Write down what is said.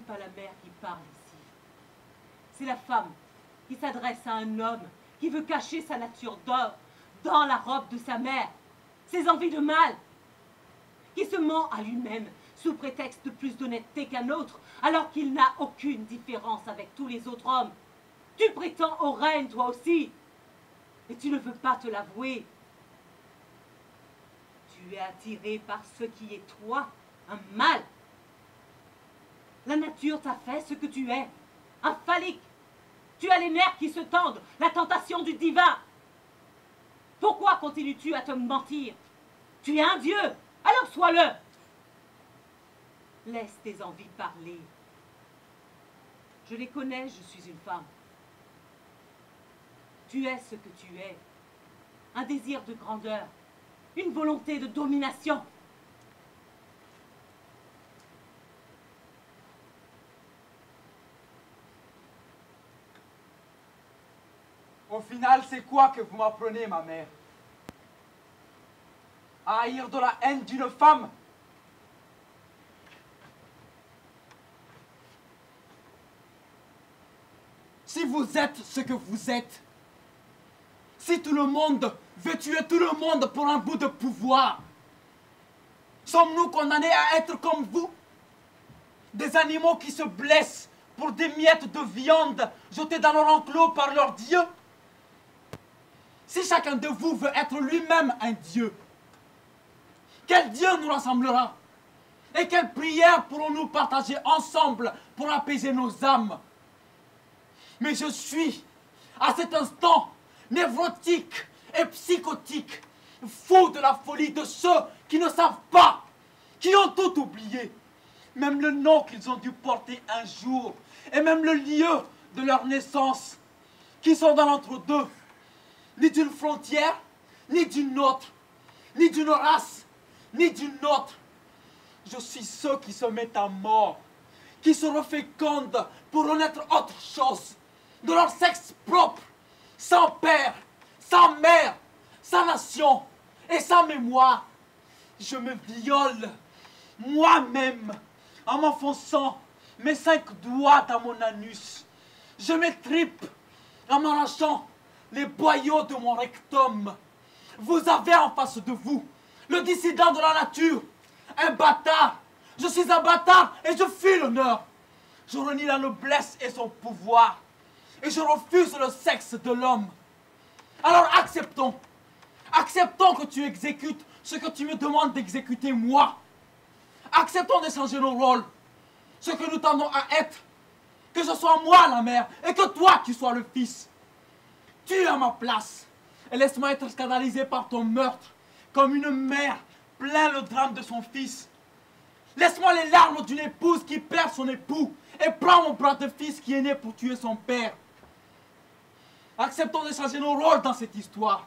pas la mère qui parle ici. C'est la femme qui s'adresse à un homme qui veut cacher sa nature d'homme dans la robe de sa mère, ses envies de mal, qui se ment à lui-même sous prétexte de plus d'honnêteté qu'un autre, alors qu'il n'a aucune différence avec tous les autres hommes. Tu prétends au règne, toi aussi, et tu ne veux pas te l'avouer. Tu es attiré par ce qui est toi, un mal. La nature t'a fait ce que tu es, un phallique. Tu as les nerfs qui se tendent, la tentation du divin. Pourquoi continues-tu à te mentir? Tu es un dieu, alors sois-le. Laisse tes envies parler. Je les connais, je suis une femme. Tu es ce que tu es. Un désir de grandeur, une volonté de domination. Au final, c'est quoi que vous m'apprenez, ma mère? À haïr de la haine d'une femme? Si vous êtes ce que vous êtes, si tout le monde veut tuer tout le monde pour un bout de pouvoir, sommes-nous condamnés à être comme vous? Des animaux qui se blessent pour des miettes de viande jetées dans leur enclos par leur Dieu? Si chacun de vous veut être lui-même un Dieu, quel Dieu nous rassemblera? Et quelle prière pourrons-nous partager ensemble pour apaiser nos âmes? Mais je suis, à cet instant, névrotique et psychotique, fou de la folie de ceux qui ne savent pas, qui ont tout oublié, même le nom qu'ils ont dû porter un jour, et même le lieu de leur naissance, qui sont dans l'entre-deux, ni d'une frontière, ni d'une autre, ni d'une race, ni d'une autre. Je suis ceux qui se mettent à mort, qui se refécondent pour renaître autre chose, de leur sexe propre, sans père, sans mère, sans nation et sans mémoire. Je me viole moi-même en m'enfonçant mes 5 doigts dans mon anus. Je m'étripe en m'arrachant les boyaux de mon rectum. Vous avez en face de vous le dissident de la nature, un bâtard. Je suis un bâtard et je fuis l'honneur. Je renie la noblesse et son pouvoir. Et je refuse le sexe de l'homme. Alors acceptons. Acceptons que tu exécutes ce que tu me demandes d'exécuter moi. Acceptons d'échanger nos rôles. Ce que nous tendons à être. Que ce soit moi la mère et que toi tu sois le fils. Tu es à ma place. Et laisse-moi être scandalisé par ton meurtre. Comme une mère plaint le drame de son fils. Laisse-moi les larmes d'une épouse qui perd son époux. Et prends mon bras de fils qui est né pour tuer son père. Acceptons d'échanger nos rôles dans cette histoire.